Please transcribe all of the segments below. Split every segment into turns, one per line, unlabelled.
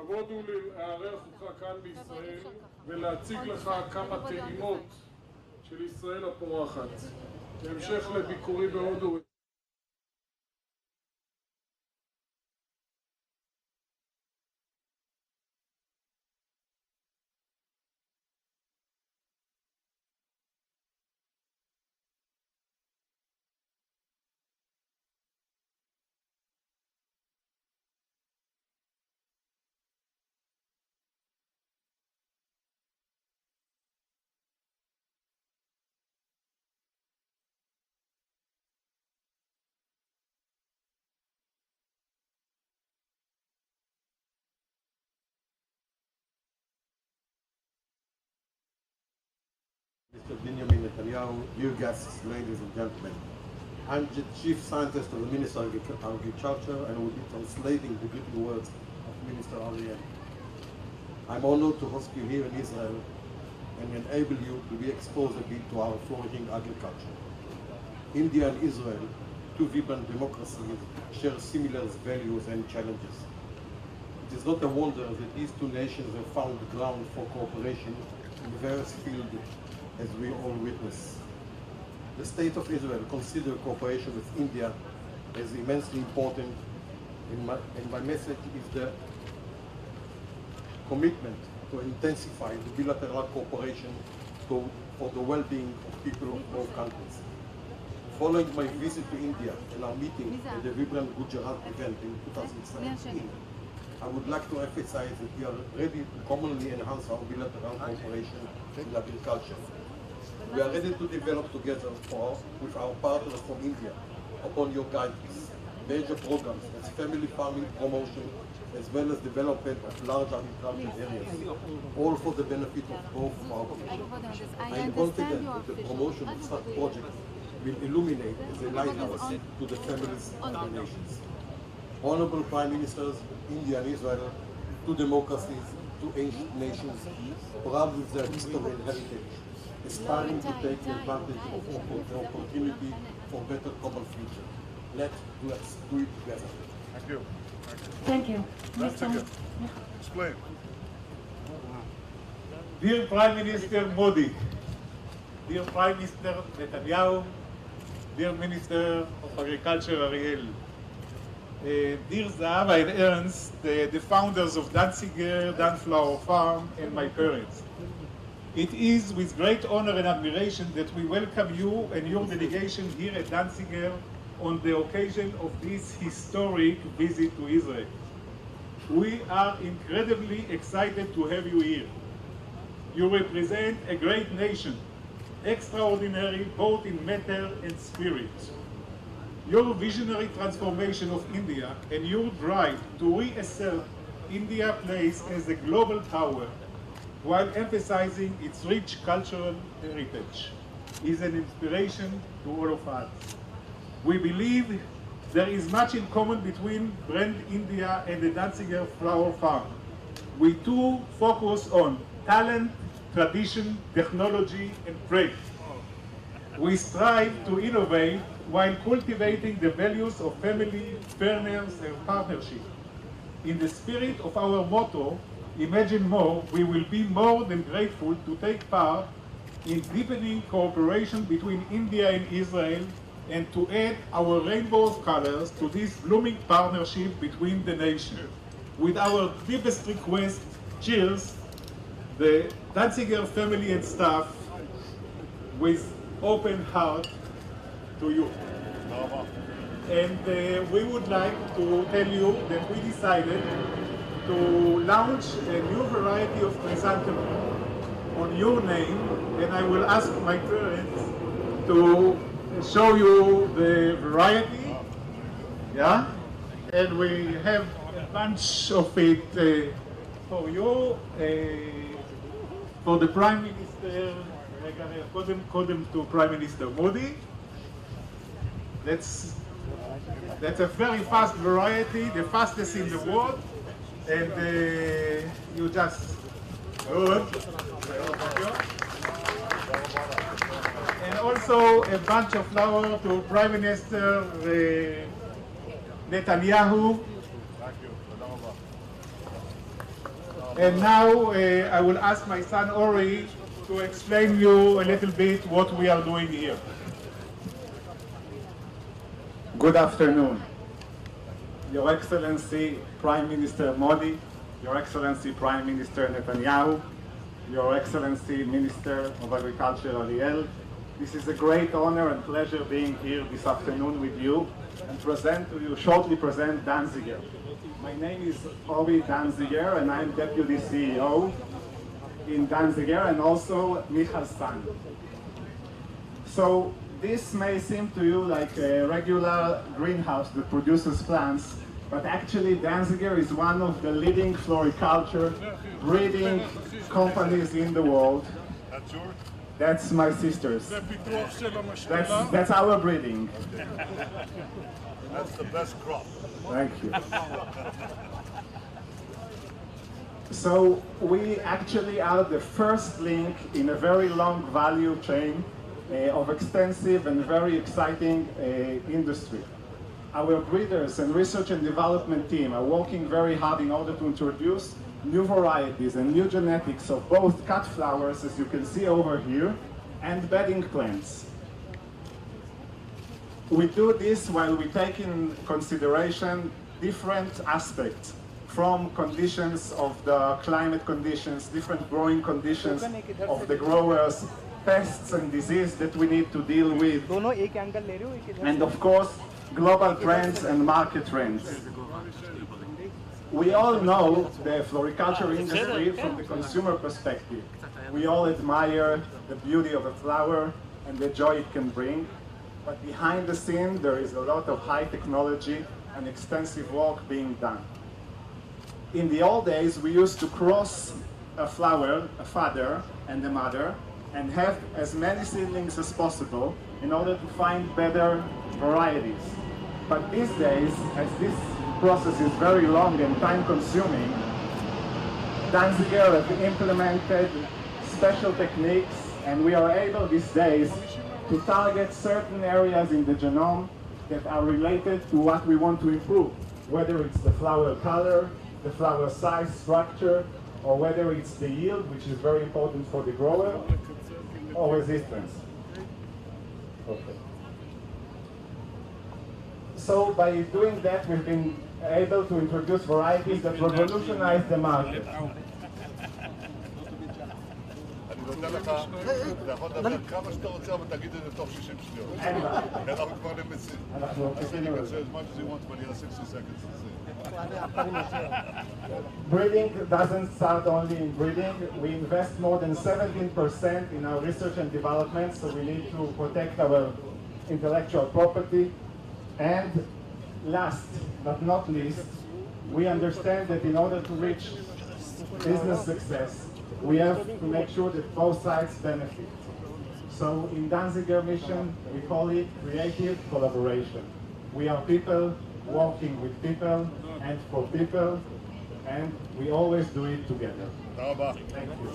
כבוד הוא לארח אותך כאן בישראל ולהציג לך כמה טעימות של ישראל הפורחת. בהמשך לביקורי בהודו.
Mr. Benjamin Netanyahu, dear guests, ladies and gentlemen. I'm the Chief Scientist of the Ministry of Agriculture and will be translating the greeting words of Minister Ariel. I'm honored to host you here in Israel and enable you to be exposed a bit to our flourishing agriculture. India and Israel, two vibrant democracies, share similar values and challenges. It is not a wonder that these two nations have found ground for cooperation in various fields, as we all witness. The State of Israel considers cooperation with India as immensely important, and my message is the commitment to intensify the bilateral cooperation for the well-being of people of both countries. Following my visit to India and our meeting at the vibrant Gujarat event in 2017, I would like to emphasize that we are ready to commonly enhance our bilateral cooperation in agriculture. We are ready to develop together with our partners from India, upon your guidance, major programs as family farming promotion, as well as development of large agricultural areas, all for the benefit of both of our nations. I am confident that the promotion of such projects will illuminate as a lighthouse to the families of the nations. Honorable Prime Ministers, India and Israel, two democracies, two ancient nations, proud with their history and heritage, aspiring to take advantage of the opportunity for better common future. Let's do it together.
Thank you.
Thank you.
Danziger, explain.
Dear Prime Minister Modi, dear Prime Minister Netanyahu, dear Minister of Agriculture Ariel, dear Zahava and Ernst, the founders of Danziger Flower Farm, and my parents. It is with great honor and admiration that we welcome you and your delegation here at Danziger on the occasion of this historic visit to Israel. We are incredibly excited to have you here. You represent a great nation, extraordinary both in matter and spirit. Your visionary transformation of India and your drive to reassert India's place as a global power while emphasizing its rich cultural heritage is an inspiration to all of us. We believe there is much in common between brand India and the Danziger Flower Farm. We too focus on talent, tradition, technology, and trade. We strive to innovate while cultivating the values of family, fairness, and partnership. In the spirit of our motto, Imagine More, we will be more than grateful to take part in deepening cooperation between India and Israel and to add our rainbow of colors to this blooming partnership between the nations. With our deepest request, cheers, the Danziger family and staff, with open heart to you. And we would like to tell you that we decided to launch a new variety of Crysanthumun on your name, and I will ask my parents to show you the variety. Yeah? And we have a bunch of it for you, for the Prime Minister, קודם to Prime Minister Modi. That's a very fast variety, the fastest in the world. And you just good. And also a bunch of flowers to Prime Minister Netanyahu. And now I will ask my son Ori to explain you a little bit what we are doing here. Good afternoon. Your Excellency Prime Minister Modi, Your Excellency Prime Minister Netanyahu, Your Excellency Minister of Agriculture Ariel. This is a great honor and pleasure being here this afternoon with you and shortly present Danziger. My name is Ori Danziger and I'm Deputy CEO in Danziger and also Michal's son. So this may seem to you like a regular greenhouse that produces plants, but actually Danziger is one of the leading floriculture breeding companies in the world.
That's yours?
That's my sister's. That's our breeding.
That's the best crop.
Thank you. So we actually are the first link in a very long value chain of extensive and very exciting industry. Our breeders and research and development team are working very hard in order to introduce new varieties and new genetics of both cut flowers, as you can see over here, and bedding plants. We do this while we take in consideration different aspects from conditions of the climate conditions, different growing conditions of the growers, pests and disease that we need to deal with, and of course, global trends and market trends. We all know the floriculture industry from the consumer perspective. We all admire the beauty of a flower and the joy it can bring, but behind the scene there is a lot of high technology and extensive work being done. In the old days, we used to cross a flower, a father and a mother, and have as many seedlings as possible in order to find better varieties. But these days, as this process is very long and time-consuming, Danziger have implemented special techniques, and we are able these days to target certain areas in the genome that are related to what we want to improve, whether it's the flower color, the flower size, structure, or whether it's the yield, which is very important for the grower, or resistance. Okay. So by doing that, we've been able to introduce varieties that revolutionize the market.
אני נותן לך, אתה יכול לדבר כמה שאתה רוצה, אבל תגיד את זה תוך 60 שניות.
אין בעיה.
אנחנו כבר נמצאים. I think you can say as much as you want, but you have 60 seconds to say.
Breeding doesn't start only in breeding. We invest more than 17% in our research and development, so we need to protect our intellectual property. And last but not least, we understand that in order to reach business success, we have to make sure that both sides benefit. So in Danziger mission, we call it creative collaboration. We are people working with people and for people, and we always do it together.
Thank you.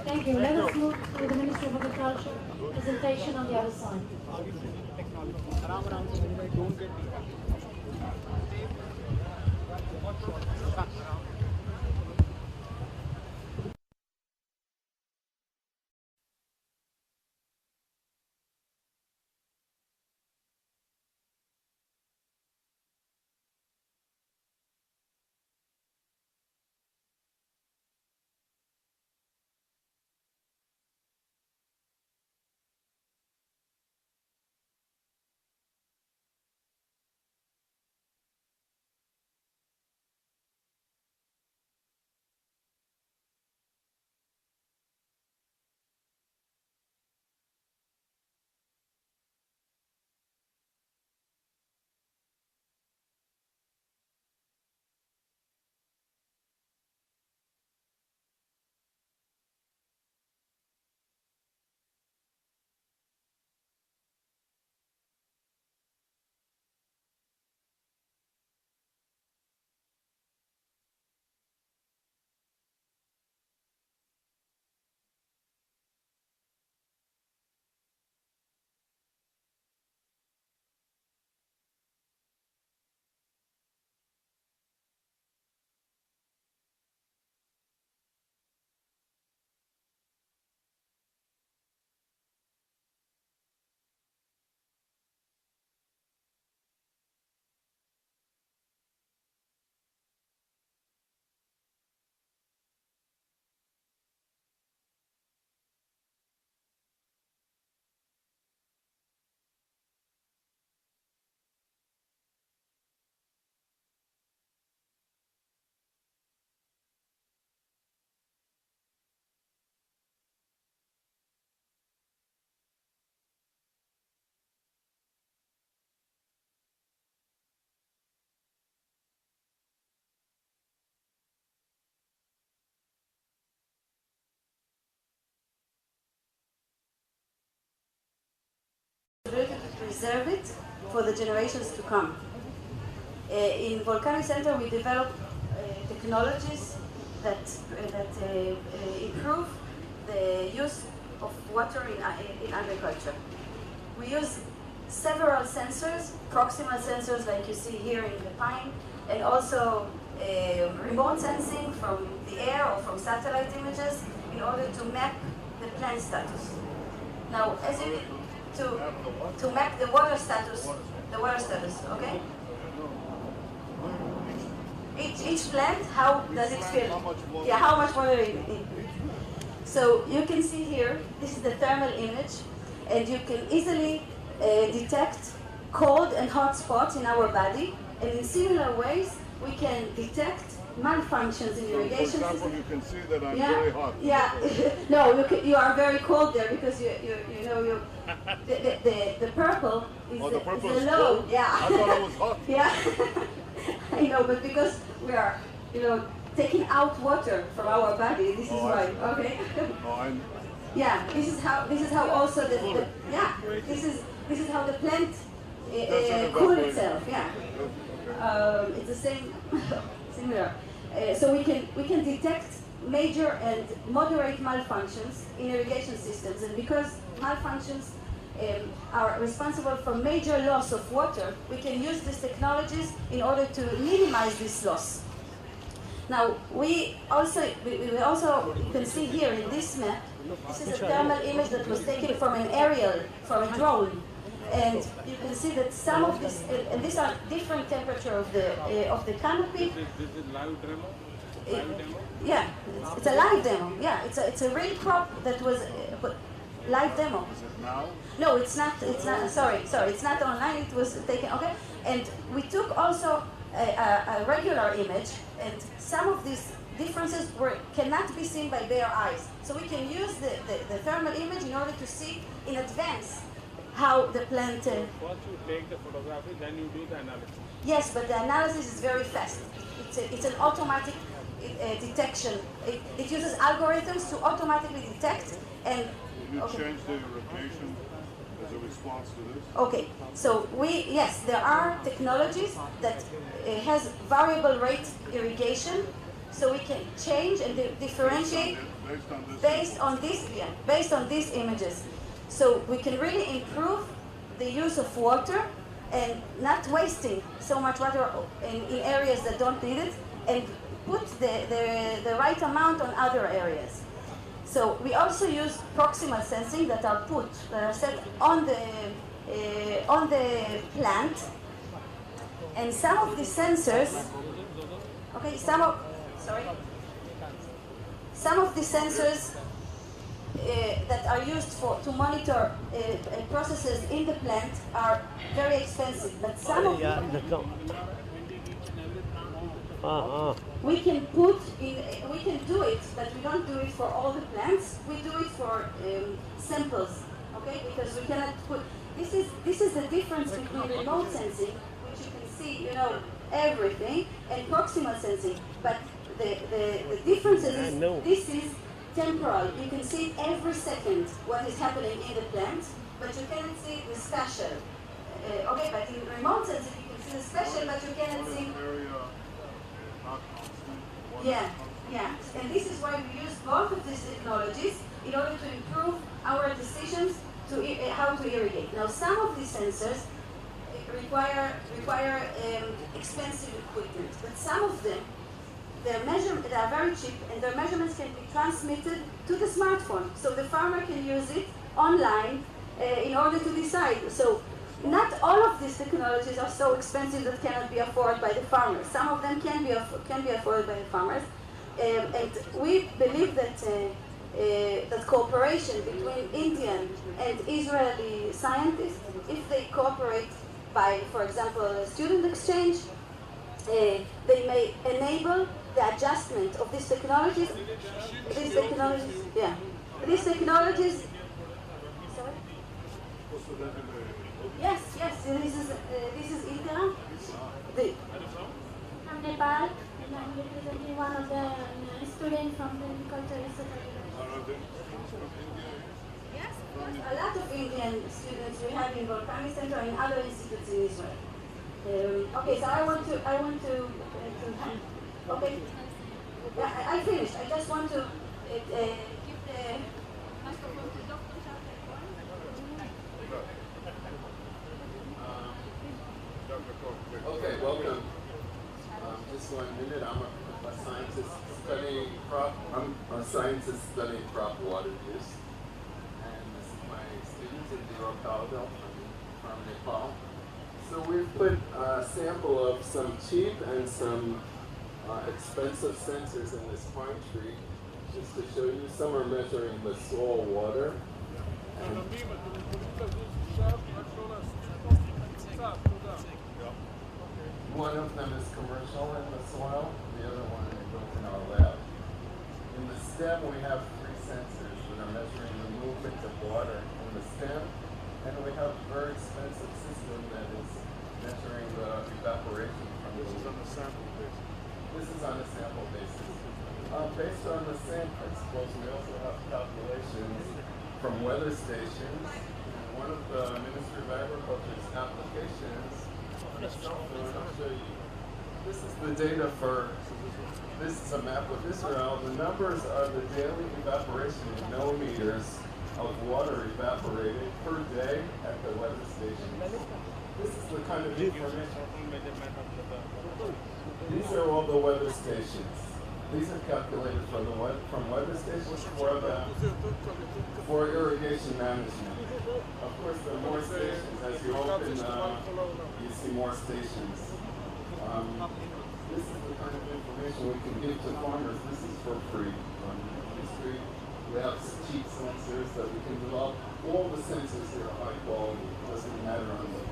Thank you. Let us move to the Minister of Agriculture presentation on the other side.
preserve it for the generations to come. In Volcanic Center, we develop technologies that improve the use of water in agriculture. We use several sensors, proximal sensors like you see here in the pine, and also remote sensing from the air or from satellite images in order to map the plant status. Now, as you to map the water status, okay? Each plant, how does it feel? Yeah, how much water it needs. So you can see here, this is the thermal image, and you can easily detect cold and hot spots in our body, and in similar ways, we can detect malfunctions in irrigation
For example,
systems.
you can see that I'm very hot.
Yeah, no, you are very cold there because you know the purple is
Oh, the purple
the
is
low.
cold?
Yeah.
I thought I was hot.
Yeah. I know, but because we are taking out water from our body, this is why. Okay.
Oh,
Yeah, this is how also the yeah, this is how the plant cool itself. Yeah. It's the same, similar. So we can detect major and moderate malfunctions in irrigation systems, and because malfunctions are responsible for major loss of water, we can use these technologies in order to minimize this loss. Now, we also you can see here in this map, this is a thermal image that was taken from an aerial, from a drone. And you can see that some of this, and these are different temperature of the canopy.
This is live demo? Live demo?
Yeah, it's a live demo. Yeah, it's a real crop that was live demo.
is it now?
No, it's not. It's not. Sorry. It's not online. It was taken. Okay, and we took also a regular image, and some of these differences cannot be seen by bare eyes. So we can use the thermal image in order to see in advance how the plant.
First you take the photography, then you do the analysis.
Yes, but the analysis is very fast. It's an automatic detection. It uses algorithms to automatically detect and.
Will you change the irrigation as a response to this?
Okay, so yes, there are technologies that has variable rate irrigation, so we can change and differentiate based on these images. So we can really improve the use of water and not wasting so much water in areas that don't need it, and put the right amount on other areas. So we also use proximal sensing that are set on the plant, and some of the sensors, okay, some of the sensors that are used to monitor processes in the plant are very expensive, but some of them we can do it, but we don't do it for all the plants. We do it for samples, okay? Because we cannot put. This is the difference between remote sensing, which you can see, everything, and proximal sensing. But the difference is this is temporal. You can see every second what is happening in the plant, but you cannot see the spatial. Okay, but in remote sensing you can see the spatial, but you cannot see. Yeah. And this is why we use both of these technologies in order to improve our decisions to how to irrigate. Now, some of these sensors require expensive equipment, but some of them, they are very cheap, and their measurements can be transmitted to the smartphone, so the farmer can use it online in order to decide. So not all of these technologies are so expensive that cannot be afforded by the farmers. Some of them can be afforded by the farmers, and we believe that that cooperation between Indian and Israeli scientists, if they cooperate by, for example, a student exchange, they may enable the adjustment of these technologies. These technologies. Sorry. Yes. This is India.
From Nepal, and I'm representing one of the students from the Agriculture Research.
Yes. a lot of Indian students we have in Volcanic Center and other institutes in Israel. Okay, so I want to okay. I finished. I just want to give the microphone to Dr.
Okay, welcome. Just 1 minute. I'm a scientist studying crop water use, and this is my student in Palo from Nepal. So we've put a sample of some cheap and some expensive sensors in this pine tree, just to show you. Some are measuring the soil water. And one of them is commercial in the soil, the other one is built in our lab. In the stem, we have 3 sensors that are measuring the movement of water in the stem, and we have a very expensive system that is measuring the evaporation from the leaf. This is on a sample basis. This is on a sample basis. Based on the same principles, we also have calculations from weather stations. One of the Ministry of Agriculture's applications on a cell phone, I'll show you. This is the data for, this is a map of Israel. The numbers are the daily evaporation in millimeters of water evaporated per day at the weather stations. This is the kind of information. These are all the weather stations. These are calculated from weather stations for irrigation management. Of course, there are more stations. As you open, you see more stations. This is the kind of information we can give to farmers. This is for free. On the street, we have cheap sensors that we can develop. All the sensors here are high quality. It doesn't matter on the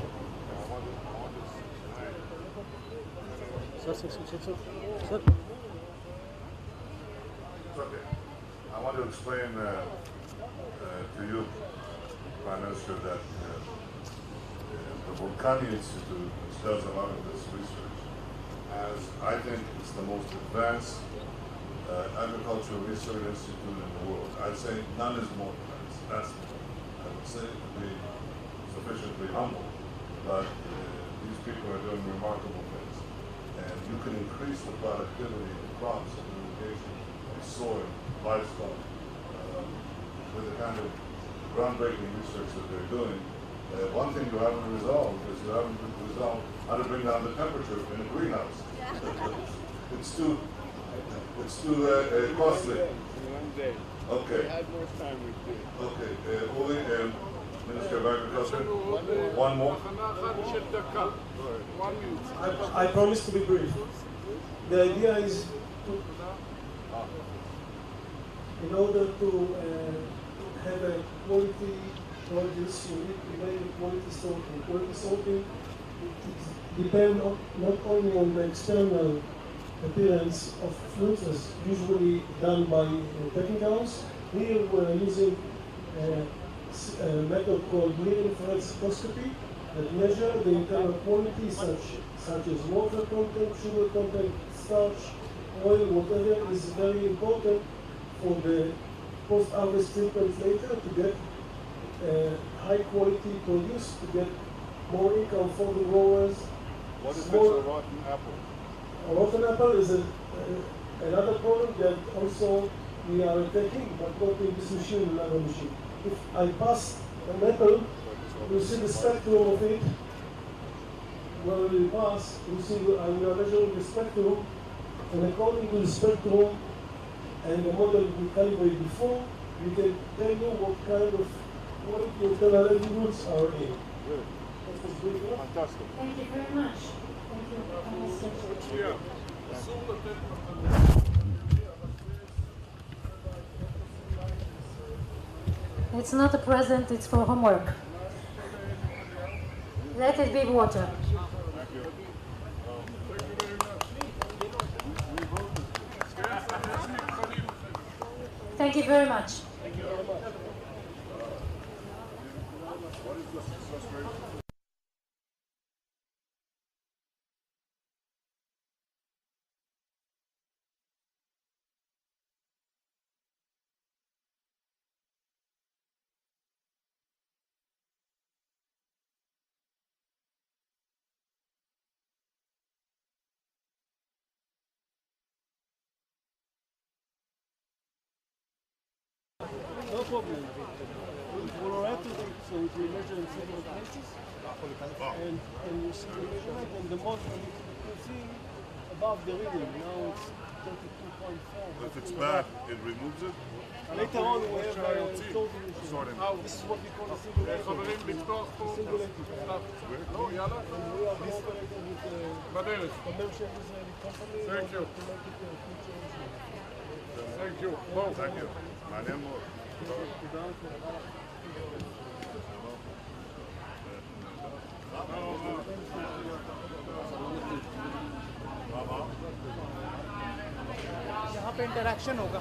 Okay. I want to explain to you, Prime Minister, that the Volcani Institute, which does a lot of this research, has, I think, it's the most advanced agricultural research institute in the world. I'd say none is more advanced. That's, I would say, to be sufficiently humble. But these people are doing remarkable things. And you can increase the productivity of crops and irrigation, of soil, livestock, with the kind of groundbreaking research that they're doing. One thing you haven't resolved is you haven't resolved how to bring down the temperature in a greenhouse. It's too costly. Okay. Okay. Uli, Minister of Agriculture. One more.
I promise to be brief. The idea is to, in order to have a quality produce, you need to make quality sorting. Quality sorting depends not only on the external appearance of fruits, as usually done by technicals. Here we're using a method called near-infrared spectroscopy that measure the internal quality such as water content, sugar content, starch, oil, whatever is very important for the post-harvest treatment later to get high quality produce, to get more income for the growers.
What if it's a rotten apple?
A rotten apple is another problem that also we are taking, but not in this machine, another machine. If I pass an apple, you see the spectrum of it. When we pass, you see we are measuring the spectrum, and according to the spectrum and the model we calibrated before, we can tell you what kind of quality internal attributes are in.
Good. Fantastic.
Thank you very much. Thank you. It's not a present, it's for homework. Let it be water. Thank you very much.
What is the success rate?
No problem. We'll write it so it will measure in several places. And you see the measurement and the model, you can see above the reading. Now it's 32.4.
If it's bad, it removes it?
Later on we have sorting. This is what we call a singulated.
חברים, לפתוח פה. לא, יאללה.
We are cooperating with the
בדרך.
commercial Israeli company.
Thank you.
To make it a future.
Thank you. בואו.
Thank you. מעניין מאוד.
यहाँ पे interaction होगा